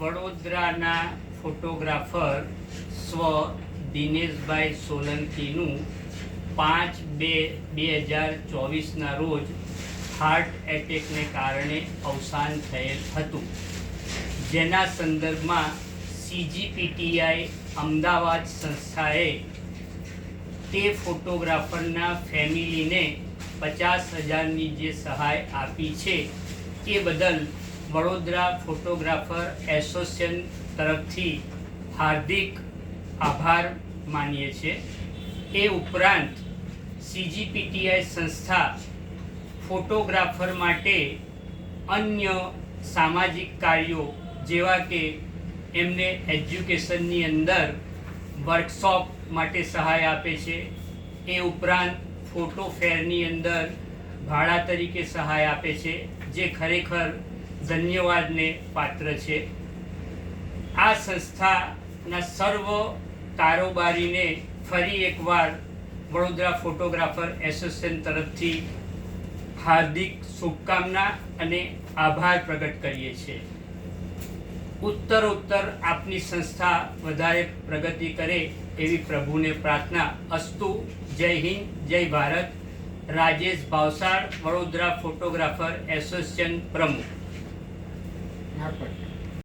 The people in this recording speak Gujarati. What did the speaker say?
વડોદરાના ફોટોગ્રાફર સ્વ દિનેશભાઈ સોલંકીનું 5/2/2024ના રોજ હાર્ટ એટેકને કારણે અવસાન થયેલ હતું, જેના સંદર્ભમાં CGPTI અમદાવાદ સંસ્થાએ તે ફોટોગ્રાફરના ફેમિલીને 50,000ની જે સહાય આપી છે એ બદલ વડોદરા ફોટોગ્રાફર એસોસિએશન તરફથી હાર્દિક આભાર માનીએ છીએ। એ ઉપરાંત CGPTI સંસ્થા ફોટોગ્રાફર માટે અન્ય સામાજિક કાર્યો જેવા કે એમને એજ્યુકેશનની અંદર વર્કશોપ માટે સહાય આપે છે, એ ઉપરાંત ફોટો ફેરની અંદર ભાડા તરીકે સહાય આપે છે, જે ખરેખર ધન્યવાદને પાત્ર છે। આ સંસ્થાના સર્વ કારોબારીને ફરી એકવાર વડોદરા ફોટોગ્રાફર એસોસિએશન તરફથી હાર્દિક શુભકામના અને આભાર પ્રગટ કરીએ છીએ। ઉત્તરોત્તર આપની સંસ્થા વધારે પ્રગતિ કરે એવી પ્રભુને પ્રાર્થના। અસ્તુ। જય હિન્દ, જય ભારત। રાજેશ ભાવસાર, વડોદરા ફોટોગ્રાફર એસોસિએશન પ્રમુખ।